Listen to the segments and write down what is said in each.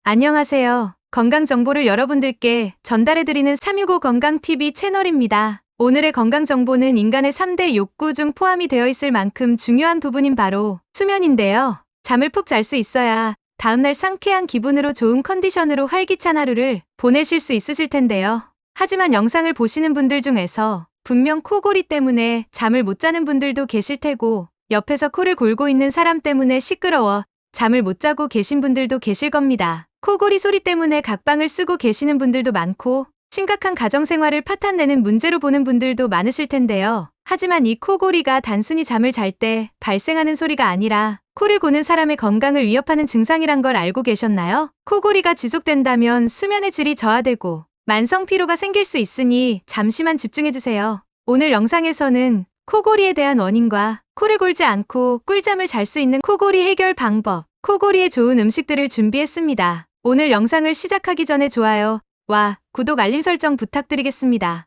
안녕하세요. 건강 정보를 여러분들께 전달해드리는 365 건강TV 채널입니다. 오늘의 건강 정보는 인간의 3대 욕구 중 포함이 되어 있을 만큼 중요한 부분인 바로 수면인데요. 잠을 푹 잘 수 있어야 다음날 상쾌한 기분으로 좋은 컨디션으로 활기찬 하루를 보내실 수 있으실 텐데요. 하지만 영상을 보시는 분들 중에서 분명 코골이 때문에 잠을 못 자는 분들도 계실 테고 옆에서 코를 골고 있는 사람 때문에 시끄러워 잠을 못 자고 계신 분들도 계실 겁니다. 코골이 소리 때문에 각방을 쓰고 계시는 분들도 많고 심각한 가정생활을 파탄내는 문제로 보는 분들도 많으실 텐데요. 하지만 이 코골이가 단순히 잠을 잘 때 발생하는 소리가 아니라 코를 고는 사람의 건강을 위협하는 증상이란 걸 알고 계셨나요? 코골이가 지속된다면 수면의 질이 저하되고 만성 피로가 생길 수 있으니 잠시만 집중해주세요. 오늘 영상에서는 코골이에 대한 원인과 코를 골지 않고 꿀잠을 잘 수 있는 코골이 해결 방법, 코골이에 좋은 음식들을 준비했습니다. 오늘 영상을 시작하기 전에 좋아요와 구독 알림 설정 부탁드리겠습니다.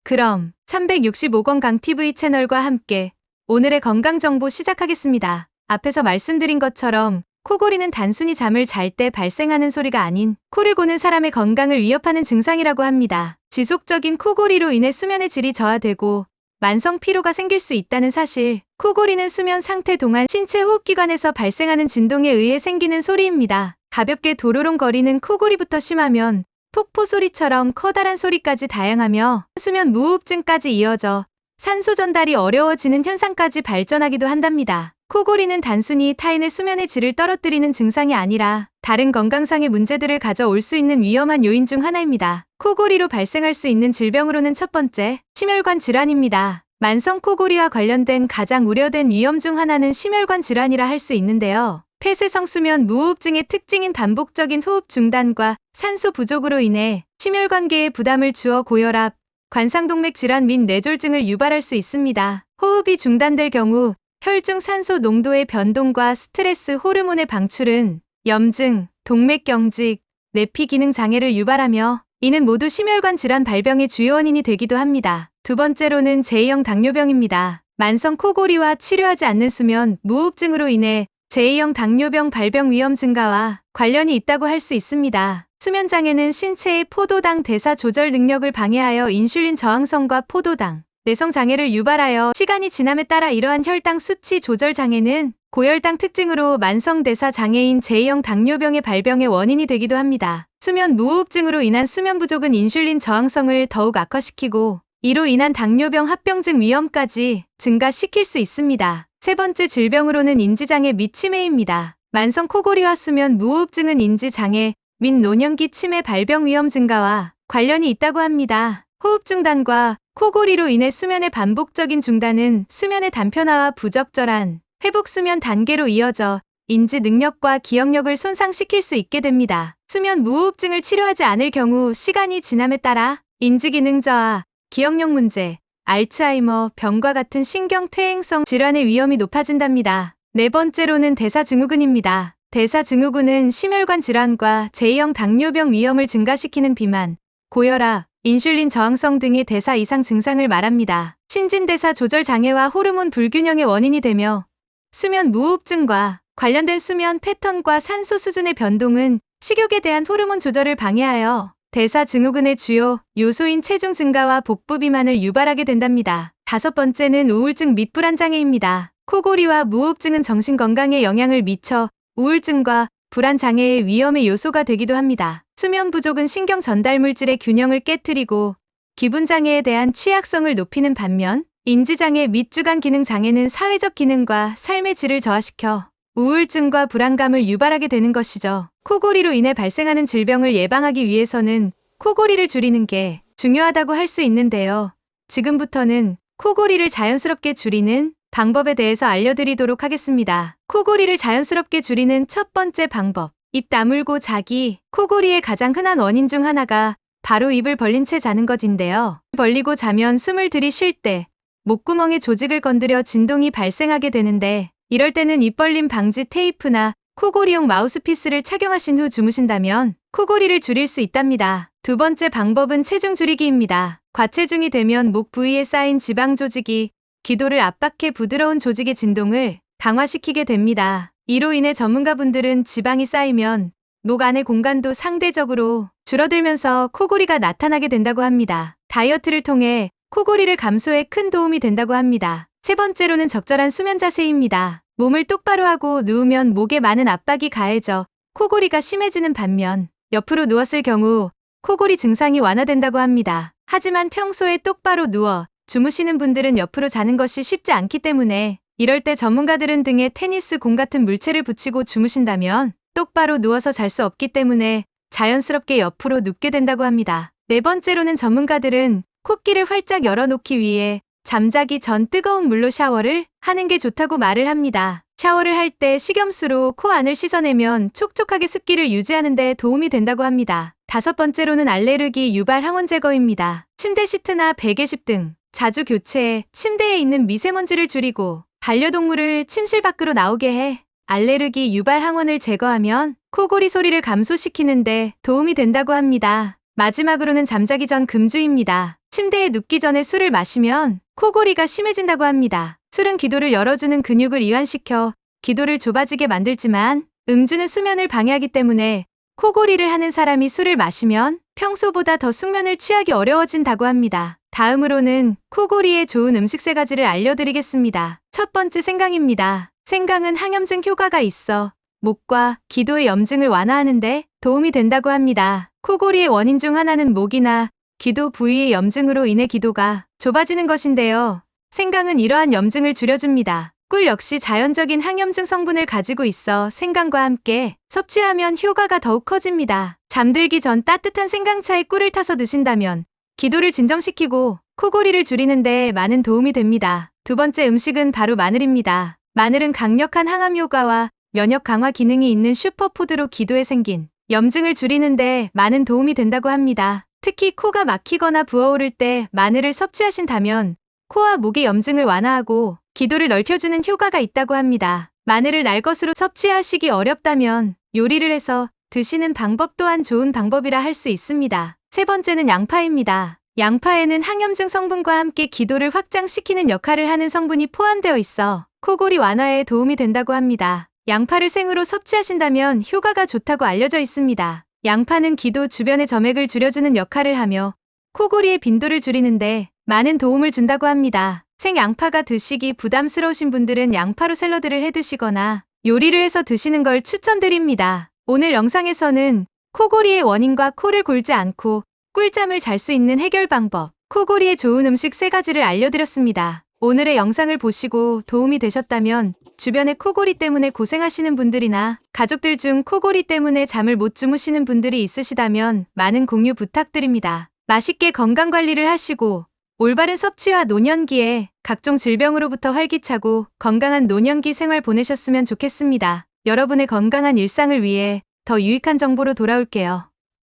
그럼 365 건강TV 채널과 함께 오늘의 건강정보 시작하겠습니다. 앞에서 말씀드린 것처럼 코골이는 단순히 잠을 잘 때 발생하는 소리가 아닌 코를 고는 사람의 건강을 위협하는 증상이라고 합니다. 지속적인 코골이로 인해 수면의 질이 저하되고 만성 피로가 생길 수 있다는 사실. 코골이는 수면 상태 동안 신체 호흡기관에서 발생하는 진동에 의해 생기는 소리입니다. 가볍게 도로롱거리는 코골이부터 심하면 폭포 소리처럼 커다란 소리까지 다양하며 수면 무호흡증까지 이어져 산소 전달이 어려워지는 현상까지 발전하기도 한답니다. 코골이는 단순히 타인의 수면의 질을 떨어뜨리는 증상이 아니라 다른 건강상의 문제들을 가져올 수 있는 위험한 요인 중 하나입니다. 코골이로 발생할 수 있는 질병으로는 첫 번째, 심혈관 질환입니다. 만성 코골이와 관련된 가장 우려된 위험 중 하나는 심혈관 질환이라 할 수 있는데요. 폐쇄성 수면 무호흡증의 특징인 반복적인 호흡 중단과 산소 부족으로 인해 심혈관계에 부담을 주어 고혈압, 관상동맥 질환 및 뇌졸중을 유발할 수 있습니다. 호흡이 중단될 경우 혈중 산소 농도의 변동과 스트레스 호르몬의 방출은 염증, 동맥경직, 내피 기능 장애를 유발하며 이는 모두 심혈관 질환 발병의 주요 원인이 되기도 합니다. 두 번째로는 제2형 당뇨병입니다. 만성 코골이와 치료하지 않는 수면 무호흡증으로 인해 제2형 당뇨병 발병 위험 증가와 관련이 있다고 할 수 있습니다. 수면장애는 신체의 포도당 대사 조절 능력을 방해하여 인슐린 저항성과 포도당, 내성 장애를 유발하여 시간이 지남에 따라 이러한 혈당 수치 조절 장애는 고혈당 특징으로 만성 대사 장애인 제2형 당뇨병의 발병의 원인이 되기도 합니다. 수면 무호흡증으로 인한 수면 부족은 인슐린 저항성을 더욱 악화시키고 이로 인한 당뇨병 합병증 위험까지 증가시킬 수 있습니다. 세 번째 질병으로는 인지장애 및 치매입니다. 만성 코골이와 수면 무호흡증은 인지장애 및 노년기 치매 발병 위험 증가와 관련이 있다고 합니다. 호흡 중단과 코골이로 인해 수면의 반복적인 중단은 수면의 단편화와 부적절한 회복 수면 단계로 이어져 인지 능력과 기억력을 손상시킬 수 있게 됩니다. 수면 무호흡증을 치료하지 않을 경우 시간이 지남에 따라 인지기능 저하, 기억력 문제, 알츠하이머 병과 같은 신경퇴행성 질환의 위험이 높아진답니다. 네 번째로는 대사증후군입니다. 대사증후군은 심혈관 질환과 제2형 당뇨병 위험을 증가시키는 비만, 고혈압, 인슐린 저항성 등의 대사 이상 증상을 말합니다. 신진대사 조절 장애와 호르몬 불균형의 원인이 되며 수면 무호흡증과 관련된 수면 패턴과 산소 수준의 변동은 식욕에 대한 호르몬 조절을 방해하여 대사증후군의 주요 요소인 체중 증가와 복부 비만을 유발하게 된답니다. 다섯 번째는 우울증 및 불안장애입니다. 코골이와 무호흡증은 정신건강에 영향을 미쳐 우울증과 불안장애의 위험의 요소가 되기도 합니다. 수면 부족은 신경 전달 물질의 균형을 깨트리고 기분장애에 대한 취약성을 높이는 반면 인지장애 및 주간 기능 장애는 사회적 기능과 삶의 질을 저하시켜 우울증과 불안감을 유발하게 되는 것이죠. 코골이로 인해 발생하는 질병을 예방하기 위해서는 코골이를 줄이는 게 중요하다고 할 수 있는데요. 지금부터는 코골이를 자연스럽게 줄이는 방법에 대해서 알려드리도록 하겠습니다. 코골이를 자연스럽게 줄이는 첫 번째 방법. 입 다물고 자기. 코골이의 가장 흔한 원인 중 하나가 바로 입을 벌린 채 자는 것인데요. 벌리고 자면 숨을 들이쉴 때 목구멍의 조직을 건드려 진동이 발생하게 되는데 이럴 때는 입 벌림 방지 테이프나 코골이용 마우스피스를 착용하신 후 주무신다면 코골이를 줄일 수 있답니다. 두 번째 방법은 체중 줄이기입니다. 과체중이 되면 목 부위에 쌓인 지방 조직이 기도를 압박해 부드러운 조직의 진동을 강화시키게 됩니다. 이로 인해 전문가분들은 지방이 쌓이면 목 안의 공간도 상대적으로 줄어들면서 코골이가 나타나게 된다고 합니다. 다이어트를 통해 코골이를 감소에 큰 도움이 된다고 합니다. 세 번째로는 적절한 수면 자세입니다. 몸을 똑바로 하고 누우면 목에 많은 압박이 가해져 코골이가 심해지는 반면 옆으로 누웠을 경우 코골이 증상이 완화된다고 합니다. 하지만 평소에 똑바로 누워 주무시는 분들은 옆으로 자는 것이 쉽지 않기 때문에 이럴 때 전문가들은 등에 테니스 공 같은 물체를 붙이고 주무신다면 똑바로 누워서 잘 수 없기 때문에 자연스럽게 옆으로 눕게 된다고 합니다. 네 번째로는 전문가들은 콧귀를 활짝 열어놓기 위해 잠자기 전 뜨거운 물로 샤워를 하는 게 좋다고 말을 합니다. 샤워를 할 때 식염수로 코 안을 씻어내면 촉촉하게 습기를 유지하는 데 도움이 된다고 합니다. 다섯 번째로는 알레르기 유발 항원 제거입니다. 침대 시트나 베개십 등 자주 교체해 침대에 있는 미세먼지를 줄이고 반려동물을 침실 밖으로 나오게 해 알레르기 유발 항원을 제거하면 코골이 소리를 감소시키는데 도움이 된다고 합니다. 마지막으로는 잠자기 전 금주입니다. 침대에 눕기 전에 술을 마시면 코골이가 심해진다고 합니다. 술은 기도를 열어주는 근육을 이완시켜 기도를 좁아지게 만들지만 음주는 수면을 방해하기 때문에 코골이를 하는 사람이 술을 마시면 평소보다 더 숙면을 취하기 어려워진다고 합니다. 다음으로는 코골이에 좋은 음식 3가지를 알려드리겠습니다. 첫 번째 생강입니다. 생강은 항염증 효과가 있어 목과 기도의 염증을 완화하는데 도움이 된다고 합니다. 코골이의 원인 중 하나는 목이나 기도 부위의 염증으로 인해 기도가 좁아지는 것인데요. 생강은 이러한 염증을 줄여줍니다. 꿀 역시 자연적인 항염증 성분을 가지고 있어 생강과 함께 섭취하면 효과가 더욱 커집니다. 잠들기 전 따뜻한 생강차에 꿀을 타서 드신다면 기도를 진정시키고 코골이를 줄이는 데 많은 도움이 됩니다. 두 번째 음식은 바로 마늘입니다. 마늘은 강력한 항암 효과와 면역 강화 기능이 있는 슈퍼푸드로 기도에 생긴 염증을 줄이는데 많은 도움이 된다고 합니다. 특히 코가 막히거나 부어오를 때 마늘을 섭취하신다면 코와 목의 염증을 완화하고 기도를 넓혀주는 효과가 있다고 합니다. 마늘을 날 것으로 섭취하시기 어렵다면 요리를 해서 드시는 방법 또한 좋은 방법이라 할 수 있습니다. 세 번째는 양파입니다. 양파에는 항염증 성분과 함께 기도를 확장시키는 역할을 하는 성분이 포함되어 있어 코골이 완화에 도움이 된다고 합니다. 양파를 생으로 섭취하신다면 효과가 좋다고 알려져 있습니다. 양파는 기도 주변의 점액을 줄여주는 역할을 하며 코골이의 빈도를 줄이는데 많은 도움을 준다고 합니다. 생양파가 드시기 부담스러우신 분들은 양파로 샐러드를 해 드시거나 요리를 해서 드시는 걸 추천드립니다. 오늘 영상에서는 코골이의 원인과 코를 골지 않고 꿀잠을 잘 수 있는 해결 방법, 코골이에 좋은 음식 3가지를 알려드렸습니다. 오늘의 영상을 보시고 도움이 되셨다면 주변에 코골이 때문에 고생하시는 분들이나 가족들 중 코골이 때문에 잠을 못 주무시는 분들이 있으시다면 많은 공유 부탁드립니다. 맛있게 건강관리를 하시고 올바른 섭취와 노년기에 각종 질병으로부터 활기차고 건강한 노년기 생활 보내셨으면 좋겠습니다. 여러분의 건강한 일상을 위해 더 유익한 정보로 돌아올게요.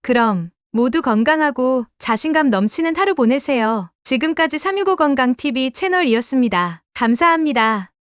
그럼 모두 건강하고 자신감 넘치는 하루 보내세요. 지금까지 365건강TV 채널이었습니다. 감사합니다.